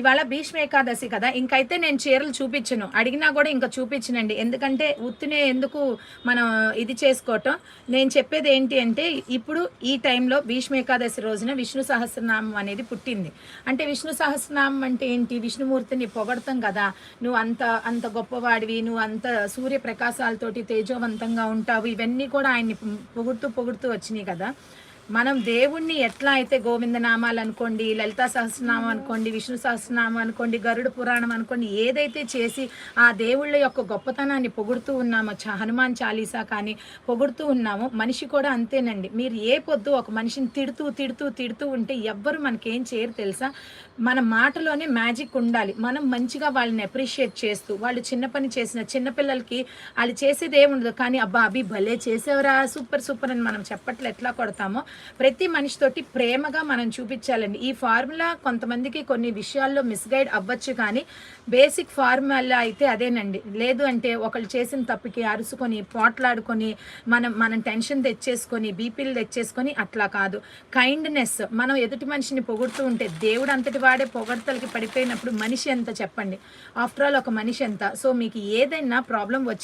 ఇవాళ భీష్మ ఏకాదశి కదా, ఇంకైతే నేను చీరలు చూపించను, అడిగినా కూడా ఇంకా చూపించనండి. ఎందుకంటే ఉత్తినే ఎందుకు మనం ఇది చేసుకోవటం. నేను చెప్పేది ఏంటి అంటే, ఇప్పుడు ఈ టైంలో భీష్మ ఏకాదశి రోజున విష్ణు సహస్రనామం అనేది పుట్టింది. అంటే విష్ణు సహస్రనామం అంటే ఏంటి? విష్ణుమూర్తిని పొగడతాం కదా, నువ్వు అంత అంత గొప్పవాడివి, నువ్వు అంత సూర్యప్రకాశాలతోటి తేజోవంతంగా ఉంటావు, ఇవన్నీ కూడా ఆయన్ని పొగుడుతూ పొగుడుతూ వచ్చినాయి కదా. మనం దేవుణ్ణి ఎట్లా అయితే గోవిందనామాలు అనుకోండి, లలితా సహస్రనామం అనుకోండి, విష్ణు సహస్రనామం అనుకోండి, గరుడ పురాణం అనుకోండి, ఏదైతే చేసి ఆ దేవుళ్ళ యొక్క గొప్పతనాన్ని పొగుడుతూ ఉన్నామో, హనుమాన్ చాలీసా కానీ పొగుడుతూ ఉన్నామో, మనిషి కూడా అంతేనండి. మీరు ఏ పొద్దు ఒక మనిషిని తిడుతూ తిడుతూ తిడుతూ ఉంటే ఎవ్వరు మనకేం చేయరు తెలుసా. మన మాటలోనే మ్యాజిక్ ఉండాలి. మనం మంచిగా వాళ్ళని అప్రిషియేట్ చేస్తూ, వాళ్ళు చిన్న పని చేసిన చిన్నపిల్లలకి వాళ్ళు చేసేది ఏముండదు, కానీ అబ్బా అభి భలే చేసేవరా, సూపర్ సూపర్ అని మనం చెప్పట్లు ఎట్లా కొడతామో, ప్రతి మనిషితోటి ప్రేమగా మనం చూపించాలండి. ఈ ఫార్ములా కొంతమందికి కొన్ని విషయాల్లో మిస్గైడ్ అవ్వచ్చు, కానీ బేసిక్ ఫార్ములా అయితే అదేనండి. లేదు అంటే ఒకళ్ళు చేసిన తప్పుకి అరుసుకొని పోట్లాడుకొని మనం టెన్షన్ తెచ్చేసుకొని బీపీలు తెచ్చేసుకొని అట్లా కాదు. కైండ్నెస్, మనం ఎదుటి మనిషిని పొగుడుతూ ఉంటే, దేవుడు అంతటి వాడే పొగడ్తలకి పడిపోయినప్పుడు మనిషి ఎంత చెప్పండి. ఆఫ్టర్ ఆల్ ఒక మనిషి ఎంత. సో మీకు ఏదైనా ప్రాబ్లం వచ్చి